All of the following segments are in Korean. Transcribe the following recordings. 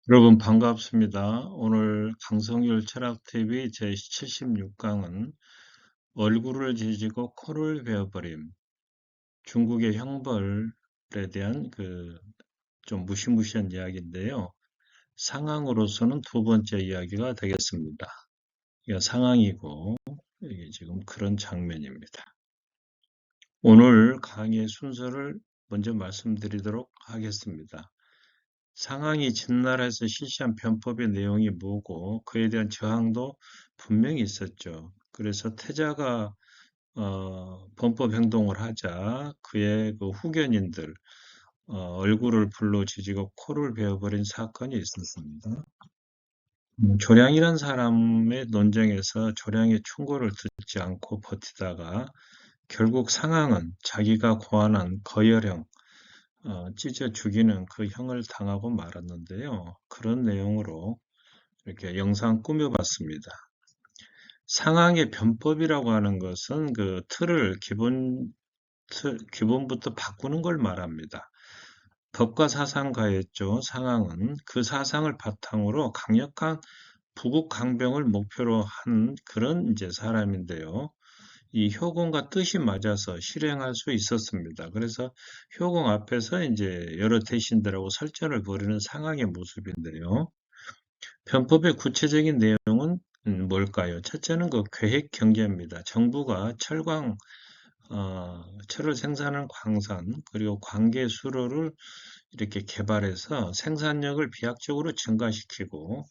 여러분 반갑습니다. 오늘 강성률 철학TV 제76강은 얼굴을 지지고 코를 베어버림, 중국의 형벌에 대한 좀 무시무시한 이야기인데요. 상황으로서는 두 번째 이야기가 되겠습니다. 이게 상황이고 이게 지금 그런 장면입니다. 오늘 강의 순서를 먼저 말씀드리도록 하겠습니다. 상황이 진나라에서 실시한 변법의 내용이 뭐고 그에 대한 저항도 분명히 있었죠. 그래서 태자가 범법 행동을 하자 그의 그 후견인들 얼굴을 불로 지지고 코를 베어버린 사건이 있었습니다. 조량이란 사람의 논쟁에서 조량의 충고를 듣지 않고 버티다가 결국 상황은 자기가 고안한 거열형, 찢어 죽이는 그 형을 당하고 말았는데요. 그런 내용으로 이렇게 영상 꾸며봤습니다. 상황의 변법이라고 하는 것은 그 틀을 기본부터 바꾸는 걸 말합니다. 법과 사상 가했죠. 상황은 그 사상을 바탕으로 강력한 부국 강병을 목표로 한 그런 이제 사람인데요. 이 효공과 뜻이 맞아서 실행할 수 있었습니다. 그래서 효공 앞에서 이제 여러 대신들하고 설전을 벌이는 상황의 모습인데요. 편법의 구체적인 내용은 뭘까요? 첫째는 그 계획 경제입니다. 정부가 철을 생산하는 광산, 그리고 관계 수로를 이렇게 개발해서 생산력을 비약적으로 증가시키고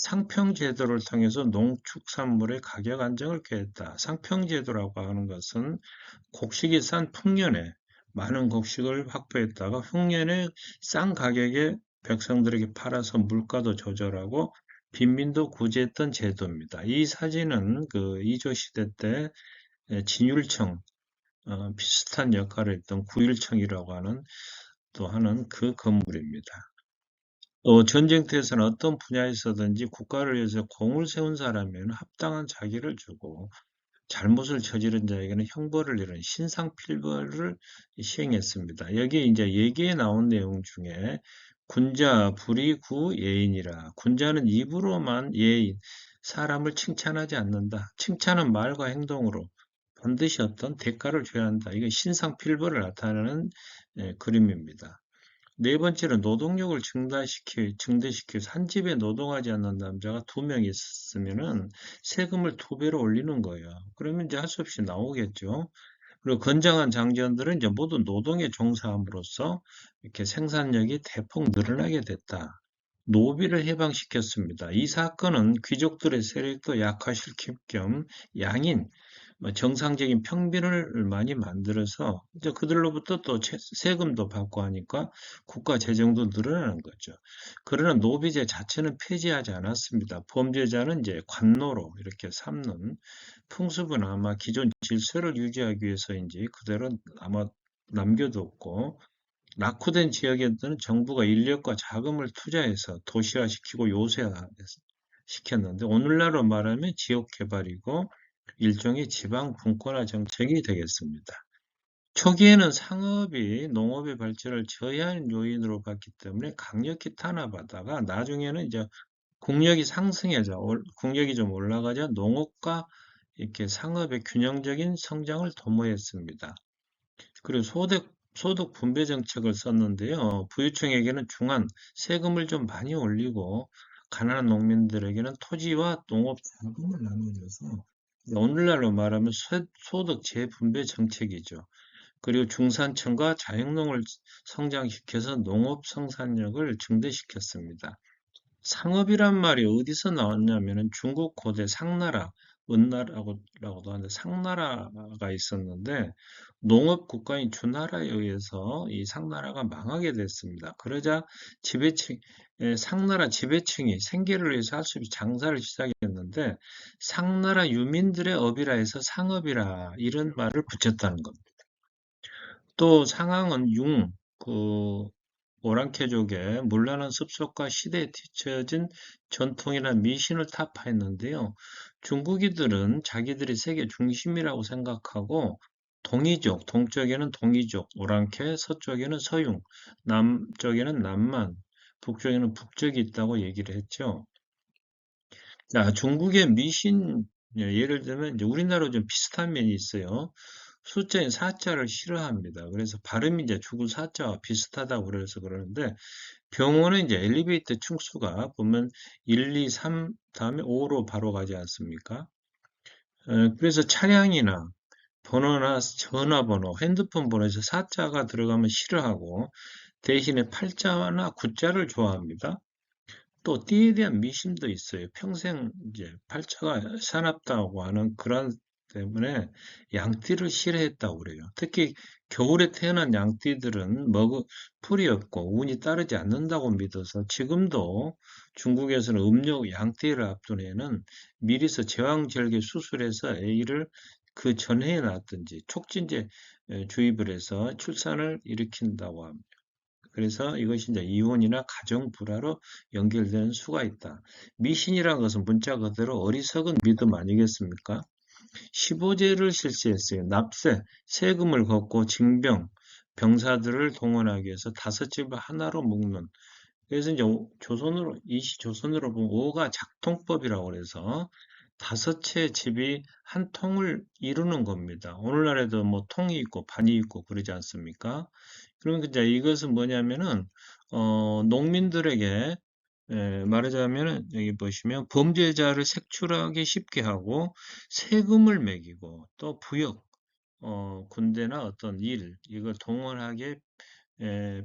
상평제도를 통해서 농축산물의 가격 안정을 꾀했다. 상평제도라고 하는 것은 곡식이 싼 풍년에 많은 곡식을 확보했다가 흉년에 싼 가격에 백성들에게 팔아서 물가도 조절하고 빈민도 구제했던 제도입니다. 이 사진은 그 이조 시대 때 진율청 비슷한 역할을 했던 구율청이라고 하는 그 건물입니다. 또 전쟁터에서는 어떤 분야에서든지 국가를 위해서 공을 세운 사람에는 합당한 자기를 주고 잘못을 저지른 자에게는 형벌을 이룬 신상필벌을 시행했습니다. 여기에 이제 얘기에 나온 내용 중에 군자 불이구 예인이라, 군자는 입으로만 예인, 사람을 칭찬하지 않는다. 칭찬은 말과 행동으로 반드시 어떤 대가를 줘야 한다. 이게 신상필벌을 나타내는 그림입니다. 네 번째는 노동력을 증대시켜서 한 집에 노동하지 않는 남자가 2명 있으면은 세금을 2배로 올리는 거예요. 그러면 이제 할 수 없이 나오겠죠. 그리고 건장한 장전들은 이제 모두 노동에 종사함으로써 이렇게 생산력이 대폭 늘어나게 됐다. 노비를 해방시켰습니다. 이 사건은 귀족들의 세력도 약화시킬 겸 양인, 정상적인 평빈을 많이 만들어서 이제 그들로부터 또 세금도 받고 하니까 국가 재정도 늘어나는 거죠. 그러나 노비제 자체는 폐지하지 않았습니다. 범죄자는 이제 관노로 이렇게 삼는 풍습은 아마 기존 질서를 유지하기 위해서인지 그대로 아마 남겨뒀고 낙후된 지역에는 정부가 인력과 자금을 투자해서 도시화시키고 요새화시켰는데 오늘날로 말하면 지역 개발이고 일종의 지방 분권화 정책이 되겠습니다. 초기에는 상업이 농업의 발전을 저해하는 요인으로 봤기 때문에 강력히 탄압하다가 나중에는 이제 국력이 좀 올라가자 농업과 이렇게 상업의 균형적인 성장을 도모했습니다. 그리고 소득 분배 정책을 썼는데요. 부유층에게는 중한 세금을 좀 많이 올리고 가난한 농민들에게는 토지와 농업 자금을 나눠줘서 오늘날로 말하면 소득 재분배 정책이죠. 그리고 중산층과 자영농을 성장시켜서 농업 생산력을 증대시켰습니다. 상업이란 말이 어디서 나왔냐면은 중국 고대 상나라, 은나라고도 하는데 상나라가 있었는데 농업 국가인 주나라에 의해서 이 상나라가 망하게 됐습니다. 그러자 지배층, 상나라 지배층이 생계를 위해서 할 수 없이 장사를 시작했는데 상나라 유민들의 업이라 해서 상업이라 이런 말을 붙였다는 겁니다. 또 상황은 오랑캐족의 문란한 습속과 시대에 뒤처진 전통이나 미신을 타파했는데요. 중국이들은 자기들이 세계 중심이라고 생각하고 동쪽에는 동이족, 오랑캐, 서쪽에는 서융, 남쪽에는 남만, 북쪽에는 북적이 있다고 얘기를 했죠. 자, 중국의 미신, 예를 들면 이제 우리나라로 좀 비슷한 면이 있어요. 숫자인 사자를 싫어합니다. 그래서 발음이 이제 죽을 사자와 비슷하다고 그래서 그러는데, 병원은 이제 엘리베이터 층수가 보면 1, 2, 3 다음에 5로 바로 가지 않습니까? 그래서 차량이나 번호나 전화번호, 핸드폰 번호에서 사자가 들어가면 싫어하고 대신에 팔자나 구자를 좋아합니다. 또 띠에 대한 미심도 있어요. 평생 이제 팔자가 사납다고 하는 그런 때문에 양띠를 싫어했다고 그래요. 특히 겨울에 태어난 양띠들은 풀이 없고 운이 따르지 않는다고 믿어서 지금도 중국에서는 음력 양띠를 앞둔 해는 미리서 제왕절개 수술해서 아이를 그 전해에 낳았든지 촉진제 주입을 해서 출산을 일으킨다고 합니다. 그래서 이것이 이제 이혼이나 가정 불화로 연결되는 수가 있다. 미신이라는 것은 문자 그대로 어리석은 믿음 아니겠습니까? 15제를 실시했어요. 납세, 세금을 걷고 징병, 병사들을 동원하기 위해서 다섯 집을 하나로 묶는. 그래서 이제 조선으로 보면 오가 작통법이라고 그래서 다섯 채 집이 한 통을 이루는 겁니다. 오늘날에도 뭐 통이 있고 반이 있고 그러지 않습니까? 그러면 이제 이것은 뭐냐면은 농민들에게 말하자면은 여기 보시면 범죄자를 색출하기 쉽게 하고 세금을 매기고 또 부역, 군대나 어떤 일 이걸 동원하게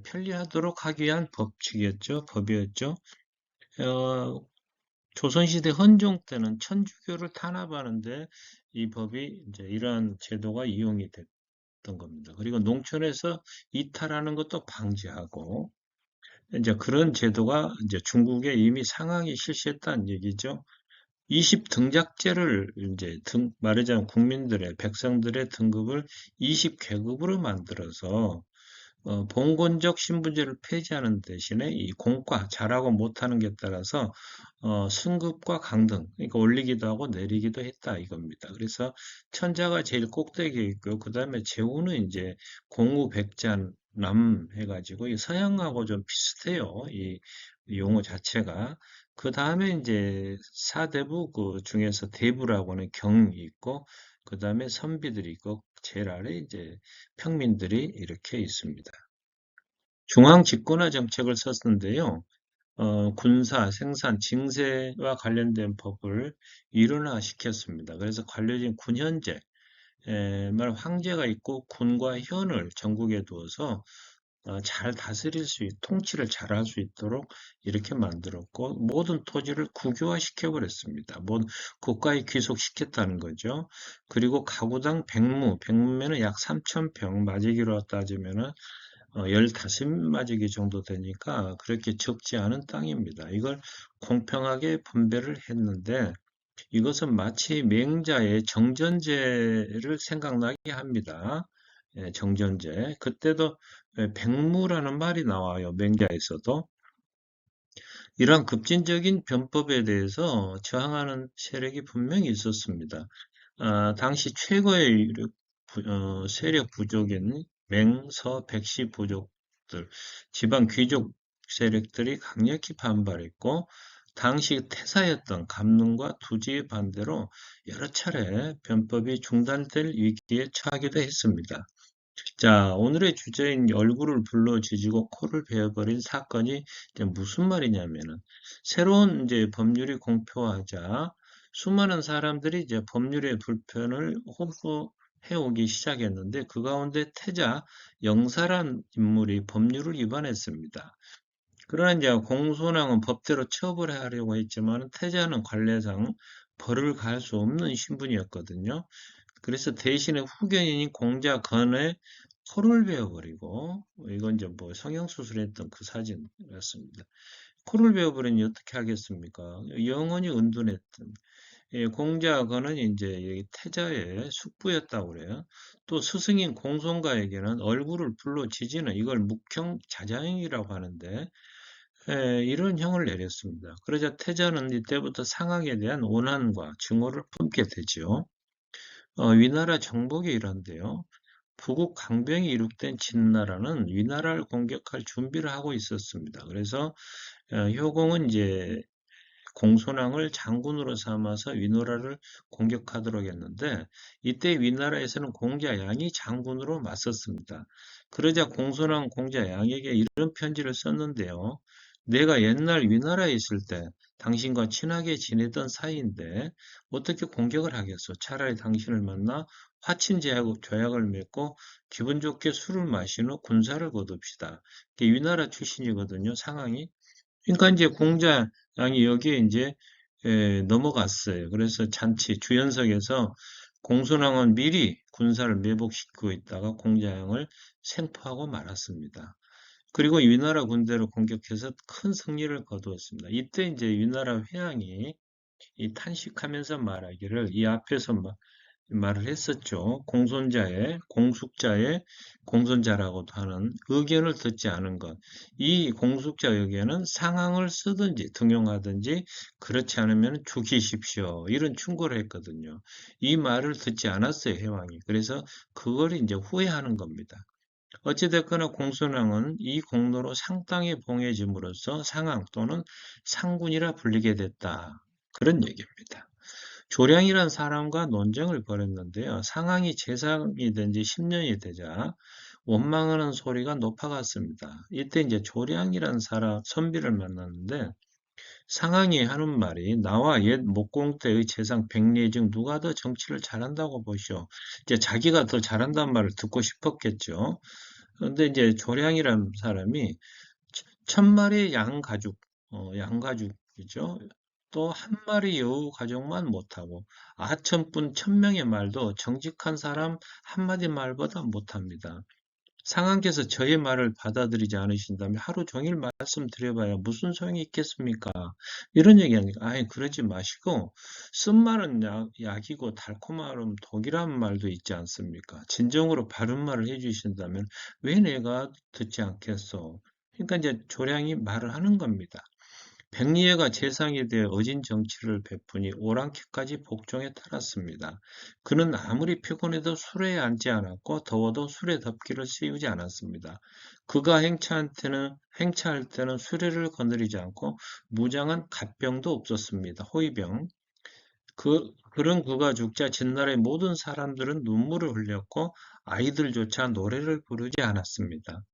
편리하도록 하기 위한 법칙이었죠, 법이었죠. 어, 조선시대 헌종 때는 천주교를 탄압하는데 이 법이 이제 이러한 제도가 이용이 됐던 겁니다. 그리고 농촌에서 이탈하는 것도 방지하고 이제 그런 제도가 이제 중국에 이미 상하이 실시했다는 얘기죠. 20등작제를 이제 말하자면 국민들의 백성들의 등급을 20계급으로 만들어서 봉건적 신분제를 폐지하는 대신에 이 공과 잘하고 못하는 게 따라서 승급과 강등, 그러니까 올리기도 하고 내리기도 했다 이겁니다. 그래서 천자가 제일 꼭대기에 있고요. 그 다음에 재우는 이제 공우백잔남 해가지고 이 서양하고 좀 비슷해요. 이 용어 자체가. 그 다음에 이제 사대부 그 중에서 대부라고 하는 경이 있고, 그 다음에 선비들이 있고, 제일 아래 이제 평민들이 이렇게 있습니다. 중앙 집권화 정책을 썼는데요. 군사, 생산, 징세와 관련된 법을 일원화시켰습니다. 그래서 관료진 군현제, 말 황제가 있고 군과 현을 전국에 두어서 잘 다스릴 수 통치를 잘할 수 있도록 이렇게 만들었고 모든 토지를 국유화시켜 버렸습니다. 국가에 귀속시켰다는 거죠. 그리고 가구당 백무면은 약 3,000평, 마지기로 따지면은 15마지기 정도 되니까 그렇게 적지 않은 땅입니다. 이걸 공평하게 분배를 했는데 이것은 마치 맹자의 정전제를 생각나게 합니다. 정전제. 그때도 백무라는 말이 나와요. 맹자에서도. 이러한 급진적인 변법에 대해서 저항하는 세력이 분명히 있었습니다. 당시 최고의 세력 부족인 맹, 서, 백시 부족들, 지방 귀족 세력들이 강력히 반발했고, 당시 태사였던 감능과 투지의 반대로 여러 차례 변법이 중단될 위기에 처하기도 했습니다. 자, 오늘의 주제인 얼굴을 불러 지지고 코를 베어버린 사건이 이제 무슨 말이냐면은 새로운 이제 법률이 공표하자 수많은 사람들이 이제 법률의 불편을 호소해 오기 시작했는데 그 가운데 태자 영사란 인물이 법률을 위반했습니다. 그러나 이제 공손왕은 법대로 처벌하려고 했지만 태자는 관례상 벌을 가할 수 없는 신분이었거든요. 그래서 대신에 후견인인 공자건의 코를 베어버리고 이건 이제 뭐 성형수술했던 그 사진 같습니다. 코를 베어버리니 어떻게 하겠습니까? 영원히 은둔했던 공자건은 이제 태자의 숙부였다고 그래요. 또 스승인 공손가에게는 얼굴을 불로 지지는 이걸 묵형 자자형이라고 하는데 이런 형을 내렸습니다. 그러자 태자는 이때부터 상학에 대한 원한과 증오를 품게 되죠. 위나라 정복이 이런데요. 부국 강병이 이룩된 진나라는 위나라를 공격할 준비를 하고 있었습니다. 그래서 효공은 이제 공손왕을 장군으로 삼아서 위노라를 공격하도록 했는데 이때 위나라에서는 공자양이 장군으로 맞섰습니다. 그러자 공손왕 공자양에게 이런 편지를 썼는데요. 내가 옛날 위나라에 있을 때 당신과 친하게 지내던 사이인데 어떻게 공격을 하겠소? 차라리 당신을 만나 화친 조약을 맺고 기분 좋게 술을 마신 후 군사를 거둡시다. 이게 위나라 출신이거든요, 상황이. 그러니까 이제 공자양이 여기에 이제 넘어갔어요. 그래서 잔치 주연석에서 공손왕은 미리 군사를 매복시키고 있다가 공자양을 생포하고 말았습니다. 그리고 위나라 군대를 공격해서 큰 승리를 거두었습니다. 이때 이제 위나라 회양이 이 탄식하면서 말하기를 이 앞에서 말을 했었죠. 공숙자의 공손자라고도 하는 의견을 듣지 않은 것. 이 공숙자 의견은 상황을 쓰든지 등용하든지 그렇지 않으면 죽이십시오. 이런 충고를 했거든요. 이 말을 듣지 않았어요, 해왕이. 그래서 그걸 이제 후회하는 겁니다. 어찌됐거나 공손왕은 이 공로로 상당히 봉해짐으로써 상왕 또는 상군이라 불리게 됐다. 그런 얘기입니다. 조량이란 사람과 논쟁을 벌였는데요. 상황이 재상이 된 지 10년이 되자 원망하는 소리가 높아갔습니다. 이때 이제 조량이란 사람, 선비를 만났는데 상황이 하는 말이 나와 옛 목공 때의 재상 백리 중 누가 더 정치를 잘한다고 보시오. 이제 자기가 더 잘한다는 말을 듣고 싶었겠죠. 그런데 이제 조량이란 사람이 1000마리 양가죽이죠. 또 한 마리 여우 가족만 못하고 아천뿐 1000명의 말도 정직한 사람 한마디 말보다 못합니다. 상한께서 저의 말을 받아들이지 않으신다면 하루 종일 말씀드려봐야 무슨 소용이 있겠습니까? 이런 얘기하니까 아예 그러지 마시고 쓴말은 약이고 달콤한 독이라는 말도 있지 않습니까? 진정으로 바른 말을 해주신다면 왜 내가 듣지 않겠소? 그러니까 이제 조량이 말을 하는 겁니다. 백리해가 재상이 되어 어진 정치를 베푸니 오랑캐까지 복종에 따랐습니다. 그는 아무리 피곤해도 술에 앉지 않았고 더워도 술에 덮기를 씌우지 않았습니다. 그가 행차할 때는 수레를 거느리지 않고 무장한 갓병도 없었습니다. 호위병. 그런 그가 죽자 진나라의 모든 사람들은 눈물을 흘렸고 아이들조차 노래를 부르지 않았습니다.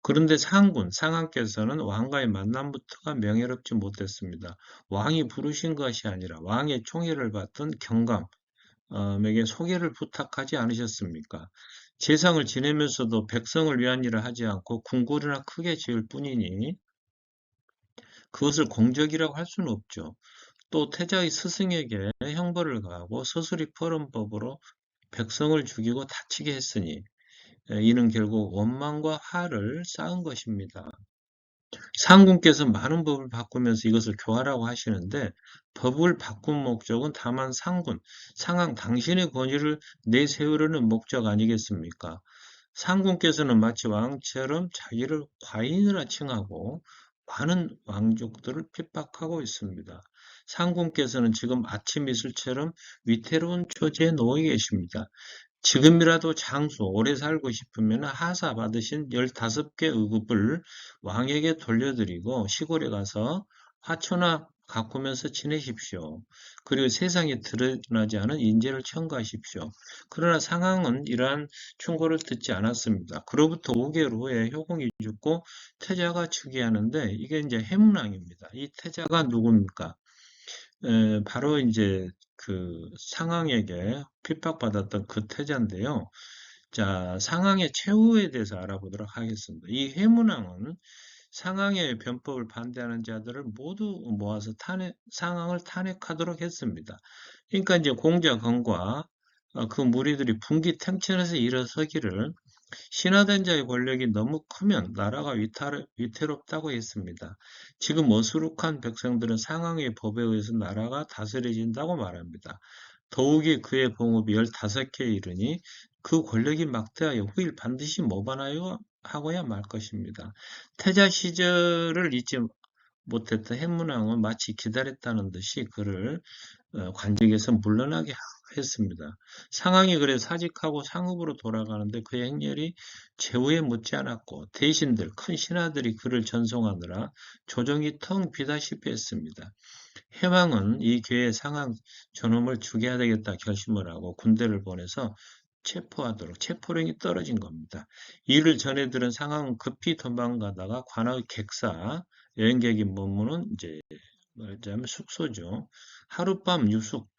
그런데 상한께서는 왕과의 만남부터가 명예롭지 못했습니다. 왕이 부르신 것이 아니라 왕의 총애를 받던 경감에게 소개를 부탁하지 않으셨습니까? 제상을 지내면서도 백성을 위한 일을 하지 않고 궁궐이나 크게 지을 뿐이니 그것을 공적이라고 할 수는 없죠. 또 태자의 스승에게 형벌을 가하고 서술이 퍼른 법으로 백성을 죽이고 다치게 했으니 이는 결국 원망과 화를 쌓은 것입니다. 상군께서 많은 법을 바꾸면서 이것을 교하라고 하시는데 법을 바꾼 목적은 다만 상황 당신의 권위를 내세우려는 목적 아니겠습니까? 상군께서는 마치 왕처럼 자기를 과인이라 칭하고 많은 왕족들을 핍박하고 있습니다. 상군께서는 지금 아침 이슬처럼 위태로운 처지에 놓여 계십니다. 지금이라도 장수 오래 살고 싶으면 하사 받으신 15개 의급을 왕에게 돌려드리고 시골에 가서 화초나 가꾸면서 지내십시오. 그리고 세상에 드러나지 않은 인재를 청구하십시오. 그러나 상황은 이러한 충고를 듣지 않았습니다. 그로부터 5개월 후에 효공이 죽고 태자가 즉위하는데 이게 이제 해문왕입니다. 이 태자가 누굽니까? 바로 이제 그 상황에게 핍박받았던 그 태자인데요. 자, 상황의 최후에 대해서 알아보도록 하겠습니다. 이 해문왕은 상황의 변법을 반대하는 자들을 모두 모아서 상황을 탄핵하도록 했습니다. 그러니까 이제 공자건과 그 무리들이 분기탱천에서 일어서기를 신하된 자의 권력이 너무 크면 나라가 위태롭다고 했습니다. 지금 어수룩한 백성들은 상황의 법에 의해서 나라가 다스려진다고 말합니다. 더욱이 그의 봉업이 15개에 이르니 그 권력이 막대하여 후일 반드시 모반하여야 말 것입니다. 태자 시절을 잊지 못했던 해문왕은 마치 기다렸다는 듯이 그를 관직에서 물러나게 했습니다. 상황이 그래 사직하고 상읍으로 돌아가는데 그의 행렬이 제후에 묻지 않았고 대신들 큰 신하들이 그를 전송하느라 조정이 텅 비다시피 했습니다. 해왕은 이 괴의 상황 저놈을 죽여야 되겠다 결심을 하고 군대를 보내서 체포하도록 체포령이 떨어진 겁니다. 이를 전해 들은 상황은 급히 도망가다가 관아의 객사 여행객이 머무는 이제 말하자면 숙소죠. 하룻밤 유숙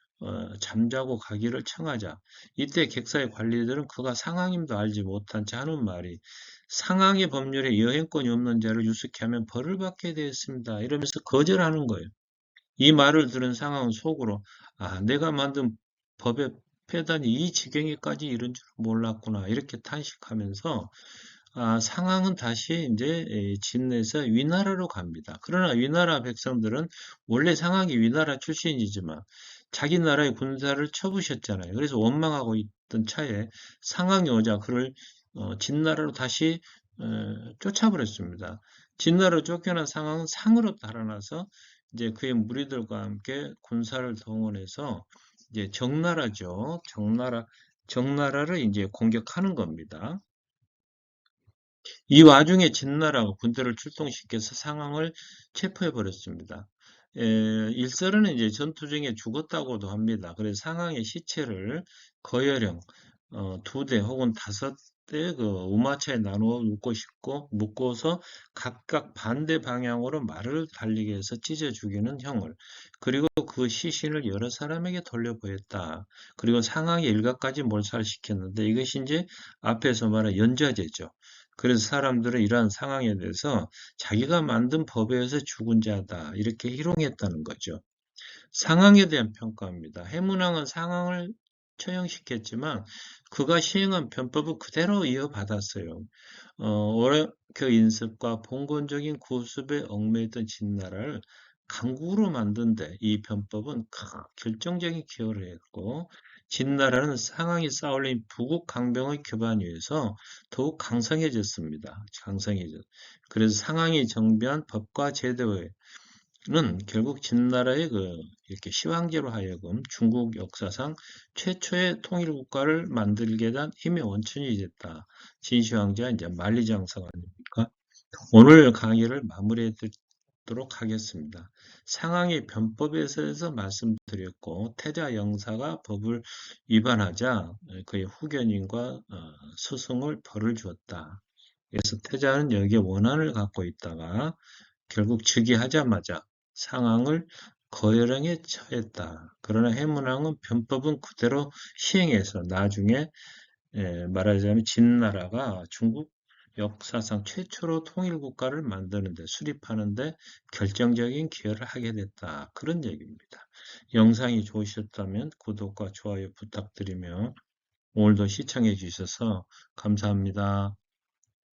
잠자고 가기를 청하자 이때 객사의 관리들은 그가 상황임도 알지 못한 채 하는 말이 상황의 법률에 여행권이 없는 자를 유숙케 하면 벌을 받게 되었습니다. 이러면서 거절하는 거예요. 이 말을 들은 상황은 속으로 아, 내가 만든 법의 폐단이 이 지경에까지 이른 줄 몰랐구나 이렇게 탄식하면서 상황은 다시 이제 진내에서 위나라로 갑니다. 그러나 위나라 백성들은 원래 상황이 위나라 출신이지만 자기 나라의 군사를 쳐부셨잖아요. 그래서 원망하고 있던 차에 상황이 오자 그를 진나라로 다시 쫓아버렸습니다. 진나라로 쫓겨난 상황은 상으로 달아나서 이제 그의 무리들과 함께 군사를 동원해서 이제 정나라죠. 정나라를 이제 공격하는 겁니다. 이 와중에 진나라가 군대를 출동시켜서 상황을 체포해 버렸습니다. 일설은 이제 전투 중에 죽었다고도 합니다. 그래서 상황의 시체를 거열형 2대 혹은 5대 그 우마차에 나누어 묶어서 각각 반대 방향으로 말을 달리게 해서 찢어 죽이는 형을 그리고 그 시신을 여러 사람에게 돌려보였다. 그리고 상황의 일각까지 몰살시켰는데 이것이 이제 앞에서 말한 연좌제죠. 그래서 사람들은 이러한 상황에 대해서 자기가 만든 법에 의해서 죽은 자다 이렇게 희롱했다는 거죠. 상황에 대한 평가입니다. 해문왕은 상황을 처형시켰지만 그가 시행한 변법을 그대로 이어받았어요. 그 인습과 봉건적인 구습에 얽매이던 진나라를 강국으로 만든데 이 변법은 결정적인 기여를 했고 진나라는 상황이 쌓아올린 부국 강병의 기반 위에서 더욱 강성해졌습니다. 그래서 상황이 정비한 법과 제도에 는 결국 진나라의 이렇게 시황제로 하여금 중국 역사상 최초의 통일 국가를 만들게 된 힘의 원천이 됐다. 진시황제가 이제 만리장성 아닙니까? 오늘 강의를 마무리해 드리도록 하겠습니다. 상황의 변법에 대해서 말씀드렸고 태자 영사가 법을 위반하자 그의 후견인과 스승을 벌을 주었다. 그래서 태자는 여기에 원한을 갖고 있다가 결국 즉위하자마자 상황을 거열형에 처했다. 그러나 해문왕은 변법은 그대로 시행해서 나중에 말하자면 진나라가 중국 역사상 최초로 통일국가를 만드는데 수립하는데 결정적인 기여를 하게 됐다. 그런 얘기입니다. 영상이 좋으셨다면 구독과 좋아요 부탁드리며 오늘도 시청해 주셔서 감사합니다.